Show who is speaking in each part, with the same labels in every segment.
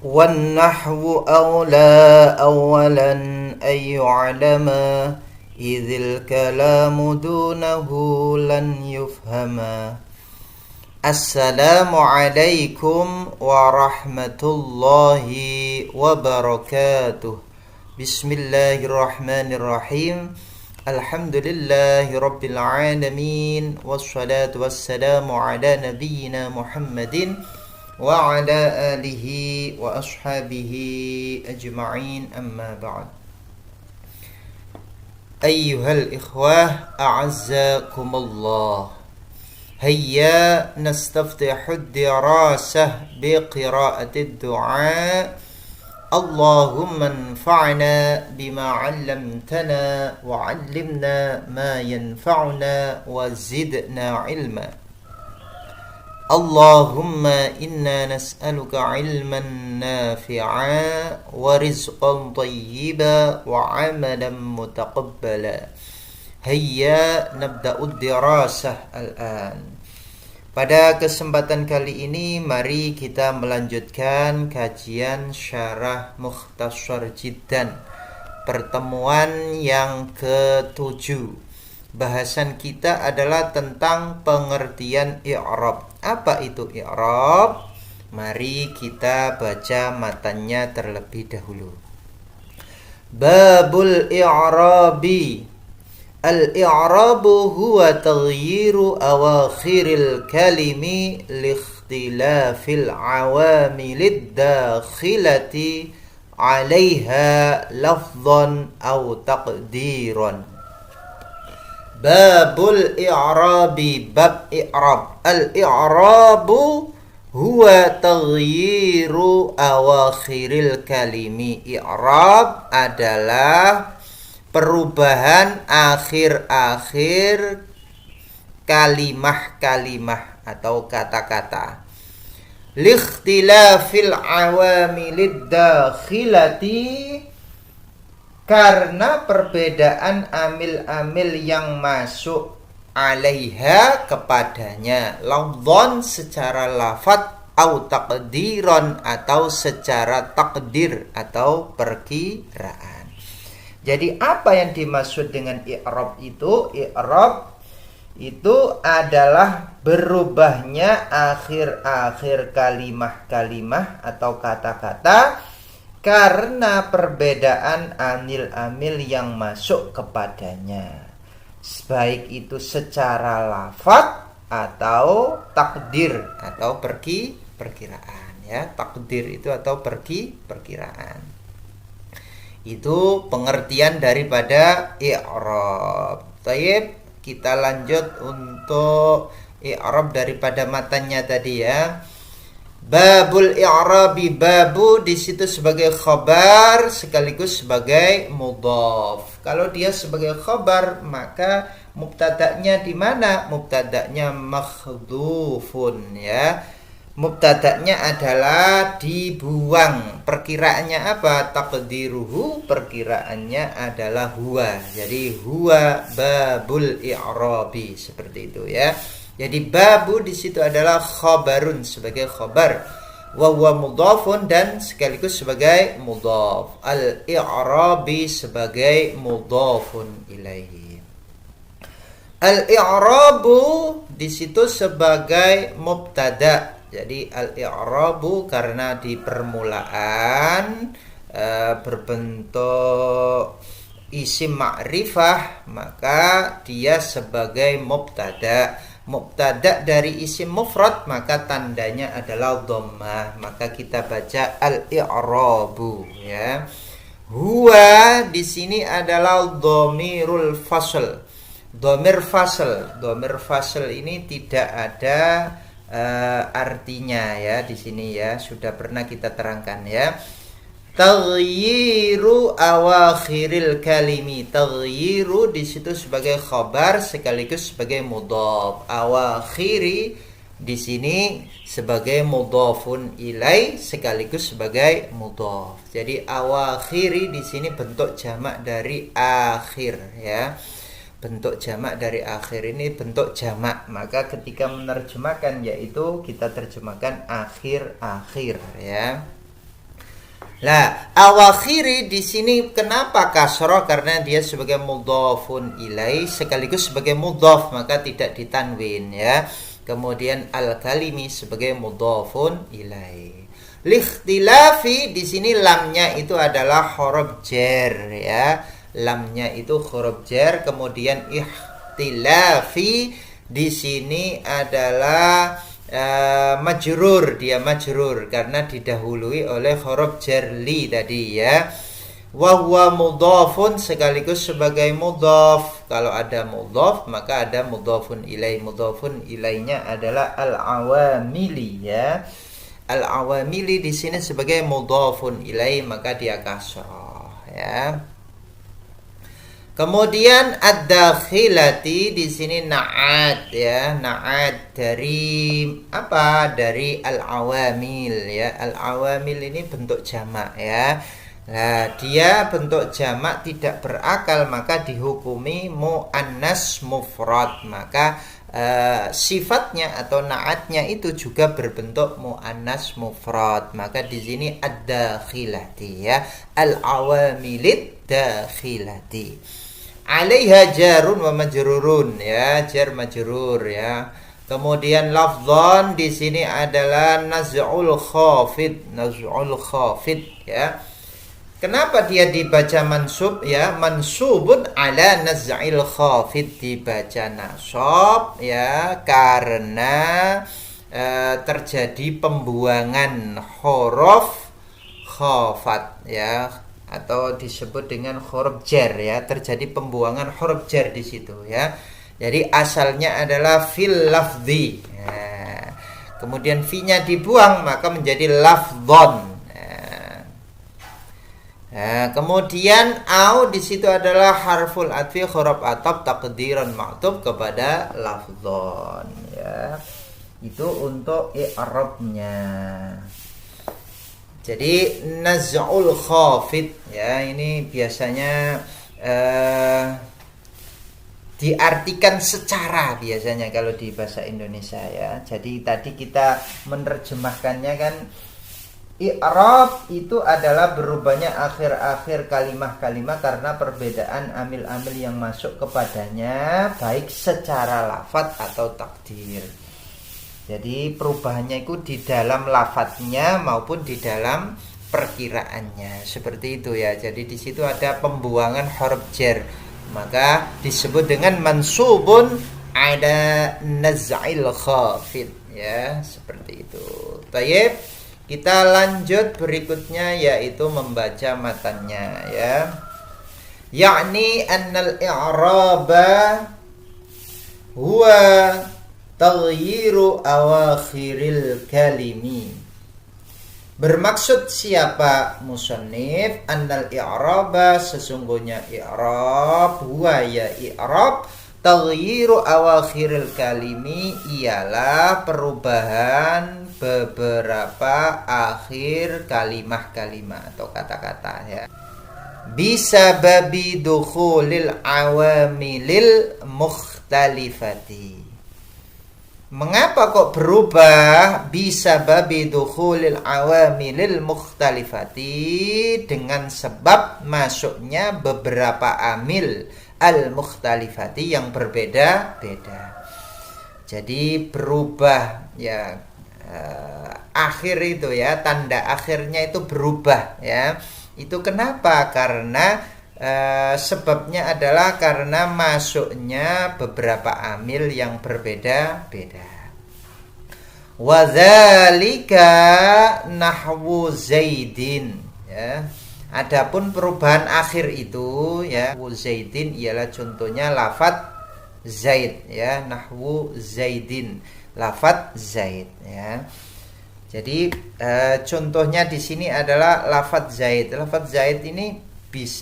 Speaker 1: والنحو أولى أولا أن يعلم إذ الكلام دونه لن يفهما. السلام عليكم ورحمة الله وبركاته. بسم الله الرحمن الرحيم. الحمد لله رب العالمين، والصلاة والسلام على نبينا محمد وعلى آله وأصحابه أجمعين، أما بعد. أيها الإخوة أعزكم الله، هيا نستفتح الدراسة بقراءة الدعاء. اللهم انفعنا بما علمتنا وعلمنا ما ينفعنا وزدنا علما. اللهم إنا نسألك علما نافعا ورزقا طيبا وعملا متقبلا. هيا نبدأ الدراسة الآن. Pada kesempatan kali ini mari kita melanjutkan kajian Syarah Mukhtasar Jiddan, pertemuan yang ke-7. Bahasan kita adalah tentang pengertian i'rab. Apa itu i'rab? Mari kita baca matanya terlebih dahulu. Babul i'rabi. Al-i'rabu huwa taghyiru awakhiril kalimi liikhtilafil awamilid dakhilati 'alaiha lafdhan aw taqdiran. Babul i'rabi, bab i'rab. Al-i'rabu huwa taghyiru awakhiril kalimi. I'rab adalah perubahan akhir-akhir kalimah-kalimah atau kata-kata. Liikhtilafil awamilid dakhilati, karena perbedaan amil-amil yang masuk, alaiha kepadanya, lafdhan secara lafadz, au taqdiran atau secara takdir atau perkiraan. Jadi apa yang dimaksud dengan i'rab itu? I'rab itu adalah berubahnya akhir-akhir kalimah-kalimah atau kata-kata karena perbedaan amil-amil yang masuk kepadanya, baik itu secara lafadz atau takdir atau perkiraan, ya. Takdir itu atau perkiraan. Itu pengertian daripada i'rab. Baik, kita lanjut untuk i'rab daripada matanya tadi, ya. Babul i'rabi, babu di situ sebagai khabar sekaligus sebagai mudhaf. Kalau dia sebagai khabar, maka mubtada'nya di mana? Mubtada'nya makhdhufun, ya. Mubtada'nya adalah dibuang. Perkiraannya apa? Taqdiruhu, perkiraannya adalah huwa. Jadi huwa babul i'rabi, seperti itu, ya. Jadi babu di situ adalah khabarun sebagai khabar, wa huwa mudhafun dan sekaligus sebagai mudhaf. Al-i'rabi sebagai mudhafun ilaihi. Al-i'rabu di situ sebagai mubtada'. Jadi al-i'rabu karena di permulaan berbentuk isim ma'rifah, maka dia sebagai mubtada'. Mubtada' dari isim mufrad, maka tandanya adalah dhammah. Maka kita baca al-i'rabu, ya. Huwa di sini adalah dhamirul fasl. Dhamir fasl. Dhamir fasl ini tidak ada artinya, ya, di sini, ya, sudah pernah kita terangkan, ya. Taghyiru awakhiril kalimi. Taghyiru di situ sebagai khabar sekaligus sebagai mudhaf. Awakhiri di sini sebagai mudhafun ilai sekaligus sebagai mudhaf. Jadi awakhiri di sini bentuk jamak dari akhir, ya. bentuk jamak dari akhir ini bentuk jamak, maka ketika menerjemahkan yaitu kita terjemahkan akhir-akhir ya. Lah, awakhiri di sini kenapa kasroh? Karena dia sebagai mudhafun ilai sekaligus sebagai mudhaf, maka tidak ditanwin ya. Kemudian al-kalimi sebagai mudhafun ilai. Likhtilafi di sini lamnya itu adalah huruf jar ya. Lamnya itu huruf jar, kemudian ikhtilafi di sini adalah majrur, dia majrur karena didahului oleh huruf jarli tadi ya. Wa huwa mudhafun sekaligus sebagai mudhaf. Kalau ada mudhaf maka ada mudhafun ilai. Mudhafun ilainya adalah al-awamili ya. Al-awamili di sini sebagai mudhafun ilai maka dia kasrah ya. Kemudian ad-dakhilati di sini na'at ya, na'at dari apa? Dari al-awamil ya. Al-awamil ini bentuk jamak ya. Nah, dia bentuk jamak tidak berakal maka dihukumi muannas mufrad. Maka sifatnya atau na'atnya itu juga berbentuk muannas mufrad. Maka di sini ad-dakhilati ya, al-awamilit dakhilati. Alaiha jarun wa majrurun ya, jar majrur ya. Kemudian lafdzon di sini adalah naz'ul khafid, naz'ul khafid ya. Kenapa dia dibaca mansub ya? Mansubun ala naz'il khafid, dibaca nasab ya karena terjadi pembuangan huruf khafat ya, atau disebut dengan huruf jar ya, terjadi pembuangan huruf jar di situ ya. Jadi asalnya adalah fil lafzi. Nah, kemudian fi-nya dibuang maka menjadi lafdzon. Nah, kemudian au di situ adalah harful atfi, huruf ataf taqdiran ma'tuf kepada lafdzon ya. Itu untuk i'rabnya. Jadi naz'ul khafid ya, ini biasanya diartikan secara biasanya kalau di bahasa Indonesia ya. Jadi tadi kita menerjemahkannya kan, i'rab itu adalah berubahnya akhir-akhir kalimah-kalimah karena perbedaan amil-amil yang masuk kepadanya baik secara lafadz atau takdir. Jadi perubahannya itu di dalam lafadznya maupun di dalam perkiraannya, seperti itu ya. Jadi di situ ada pembuangan huruf jar, maka disebut dengan mansubun ada naz'il khafid ya, seperti itu. Tayyib, kita lanjut berikutnya yaitu membaca matanya ya. Yakni annal i'raba huwa taghyiru awakhiril kalimi. Bermaksud siapa musannif? Annal i'raba, sesungguhnya i'rab, huwa ya i'rab, taghyiru awakhiril kalimi, ialah perubahan beberapa akhir kalimah-kalimah atau kata-kata ya. Bisa babi dukhulil awamilil mukhtalifati. Mengapa kok berubah? Bisa babi dukhulil awamilil mukhtalifati, dengan sebab masuknya beberapa amil al-mukhtalifati yang berbeda-beda. Jadi berubah ya, akhir itu ya, tanda akhirnya itu berubah ya. Itu kenapa? Karena sebabnya adalah karena masuknya beberapa amil yang berbeda-beda. Wadzalika nahwu Zaidin ya. Adapun perubahan akhir itu ya, Zaidin ialah contohnya lafadz Zaid ya, nahwu Zaidin, lafadz Zaid ya. Jadi contohnya di sini adalah lafadz Zaid. Lafadz Zaid ini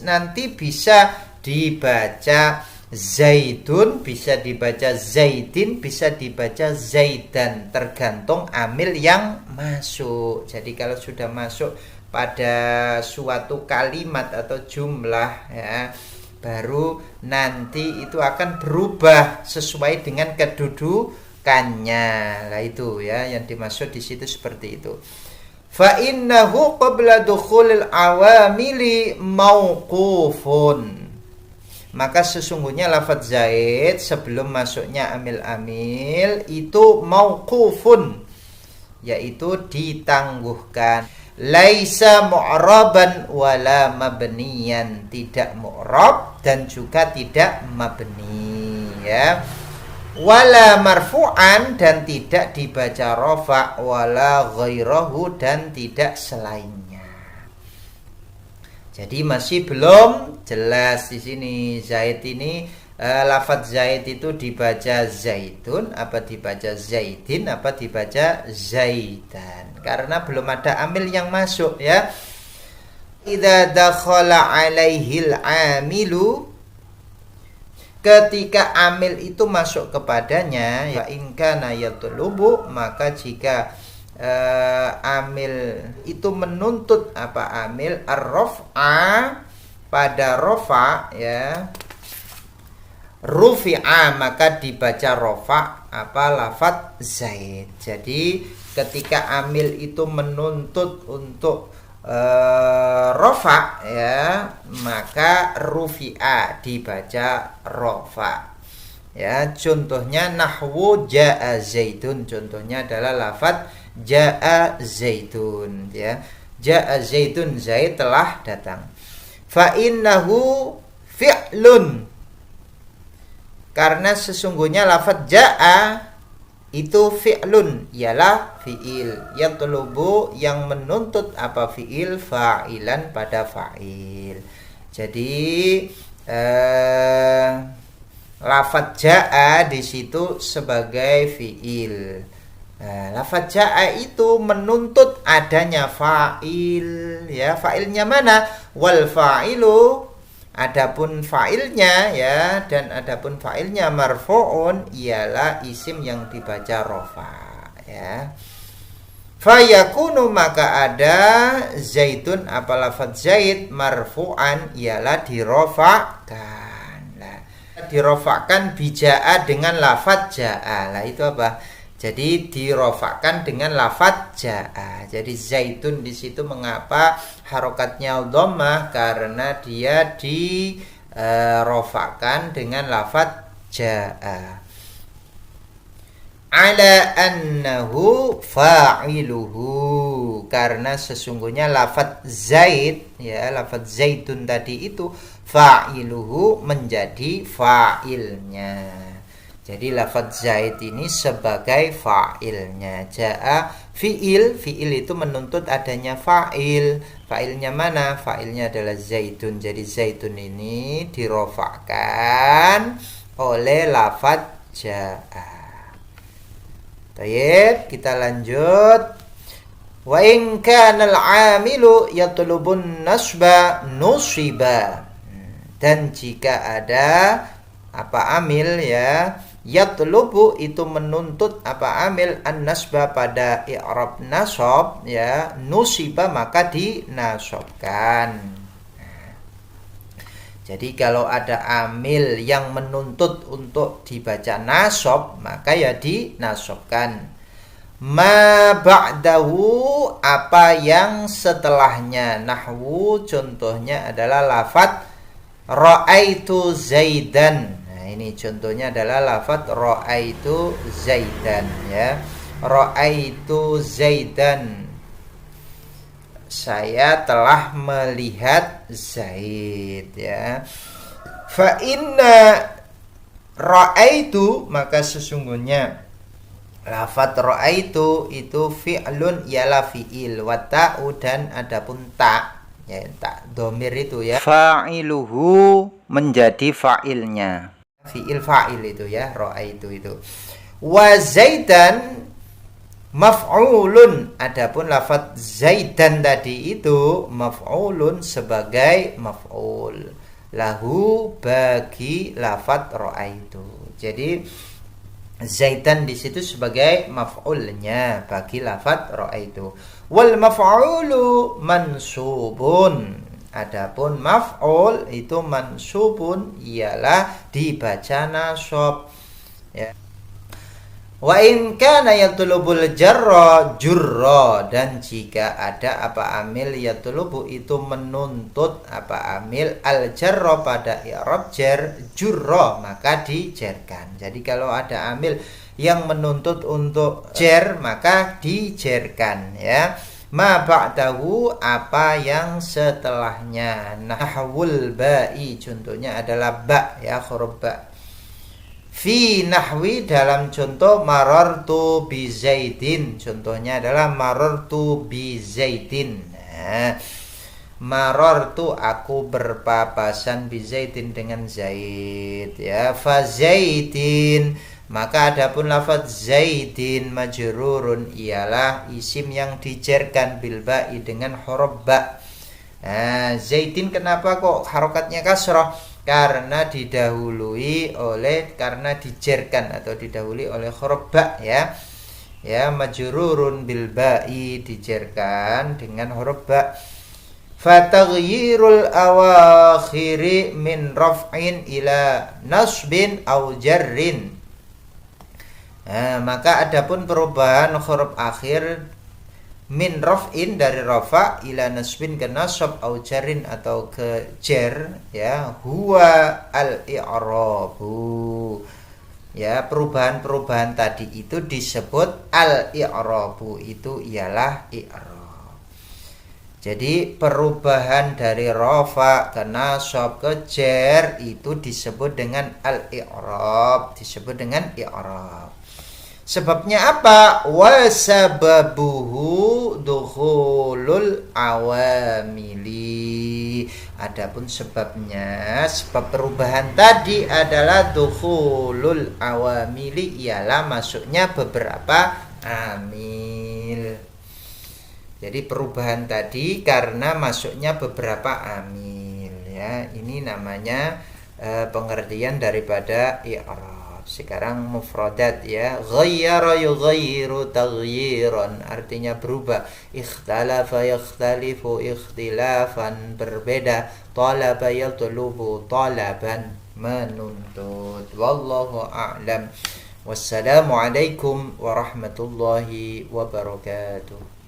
Speaker 1: nanti bisa dibaca Zaidun, bisa dibaca Zaidin, bisa dibaca Zaidan, tergantung amil yang masuk. Jadi kalau sudah masuk pada suatu kalimat atau jumlah ya, baru nanti itu akan berubah sesuai dengan kedudukannya. Lah itu ya yang dimaksud di situ seperti itu. fa innahu qabla dukhulil awamili mauqufun. Maka sesungguhnya lafadz zaid sebelum masuknya amil-amil itu mauqufun, yaitu ditangguhkan. Laisa mu'raban wala mabniyan, tidak mu'rab dan juga tidak mabni, ya. Wala marfu'an, dan tidak dibaca rafa', wala ghairahu, dan tidak selainnya. Jadi masih belum jelas di sini zaid ini, lafadz zaid itu dibaca zaitun, apa dibaca zaidin, apa dibaca zaidan, karena belum ada amil yang masuk, ya. Idza dakhala alaihil amilu, ketika amil itu masuk kepadanya, ya in kana yatlubu, maka jika amil itu menuntut apa amil ar-raf'a, pada rafa, ya, rufi'a, maka dibaca rafa apa lafadz zaid. Jadi ketika amil itu menuntut untuk rafa, ya, maka rufi'a, dibaca rafa, ya. Contohnya nahwu jaa zaidun, contohnya adalah lafadz jaa zaitun, ya. Jaa zaitun, zaid telah datang. Fa innahu fi'lun, karena sesungguhnya lafadz jaa itu fi'lun, ialah fi'il, yang tulubu, yang menuntut apa fi'il, fa'ilan, pada fa'il. Jadi lafadz jaa di situ sebagai fi'il. Lafadz jaa itu menuntut adanya fa'il, ya. Fa'ilnya mana? Wal fa'ilu, adapun fa'ilnya, ya, dan adapun fa'ilnya marfu'un, ialah isim yang dibaca rafa, ya. Fayakunu, maka ada zaitun apa lafadz zaid marfu'an, ialah dirofa'kan. Nah, dirofa'kan bijaa dengan lafadz jaa. Lah itu apa? Jadi dirofakkan dengan lafadz jaa. Jadi zaitun di situ mengapa harokatnya dhammah? Karena dia dirofakkan dengan lafadz jaa. Ala annahu fa'iluhu, karena sesungguhnya lafadz zaid, ya, lafadz zaitun tadi itu fa'iluhu, menjadi fa'ilnya. Jadi lafadz zaid ini sebagai fa'ilnya. Jaa fi'il, fi'il itu menuntut adanya fa'il. Fa'ilnya mana? Fa'ilnya adalah zaitun. Jadi zaitun ini dirofakkan oleh lafadz jaa. Baik, kita lanjut. Wa in kana al-'amilu yatlubun nasba nusiba. Dan jika ada apa amil, ya, yatlubu itu menuntut apa amil an-nasba pada i'rab nasab, ya, nusiba maka dinasobkan. Jadi kalau ada amil yang menuntut untuk dibaca nasab, maka ya dinasobkan. Ma ba'dahu, apa yang setelahnya. Nahwu contohnya adalah lafadz ra'aitu zaidan. Ini contohnya adalah lafadz ra'aitu zaidan, ya. Ra'aitu zaidan, saya telah melihat Zaid, ya. Fa inna ra'aitu, maka sesungguhnya lafadz ra'aitu itu fi'lun, ialah fi'il, wa ta'u, dan adapun ta, ya, ta domir itu, ya, fa'iluhu, menjadi fa'ilnya. Fi'il fa'il itu, ya, ra'aitu itu. Wa zaidan maf'ulun, adapun lafadz zaidan tadi itu maf'ulun, sebagai maf'ul lahu, bagi lafadz ra'aitu. Jadi zaidan di situ sebagai maf'ulnya bagi lafadz ra'aitu. Wal maf'ulu mansubun, adapun maf'ul itu mansubun, ialah dibaca nasab, ya. Wa in kana yatlubul jarra jurra, dan jika ada apa amil yatlubu itu menuntut apa amil al jarra pada i'rab jar jurra maka dijerkan. Jadi kalau ada amil yang menuntut untuk jar maka dijerkan ya. Ma ba'dahu apa yang setelahnya. Nahwul ba'i contohnya adalah ba ya, huruf ba. Fi nahwi dalam contoh marartu bi zaidin, contohnya adalah marartu bi zaidin. Nah, marartu aku berpapasan bi zaidin dengan Zaid ya. Fa zaidin, maka adapun lafaz zaidin majrurun ialah isim yang dijerkan bil ba'i dengan huruf ba. Nah, zaidin kenapa kok harokatnya kasrah? Karena dijerkan atau didahului oleh huruf ba ya. Ya, majrurun bil ba'i dijerkan dengan huruf ba. Fataghyirul awakhiri min raf'in ila nasbin aw jarrin. Nah, maka adapun perubahan huruf akhir min raf'in dari rafa ila nasbin ke nasab au jarin atau ke jar ya, huwa al i'rabu ya. Perubahan-perubahan tadi itu disebut al i'rabu, itu ialah i'rab. Jadi perubahan dari rafa ke nasab ke jar itu disebut dengan al i'rab, disebut dengan i'rab. Sebabnya apa? Wasababuhu dukhulul awamili. Adapun sebabnya, sebab perubahan tadi adalah dukhulul awamili, ialah masuknya beberapa amil. Jadi perubahan tadi karena masuknya beberapa amil ya. Ini namanya pengertian daripada i'rab. Sekarang mufradat ya. Ghayyara yughayyiru taghyiran, artinya berubah. Ikhtalafa yakhtalifu ikhtilafan, berbeda. Talaba yatlubu talaban, menuntut. Wallahu a'lam. Wassalamualaikum warahmatullahi wabarakatuh.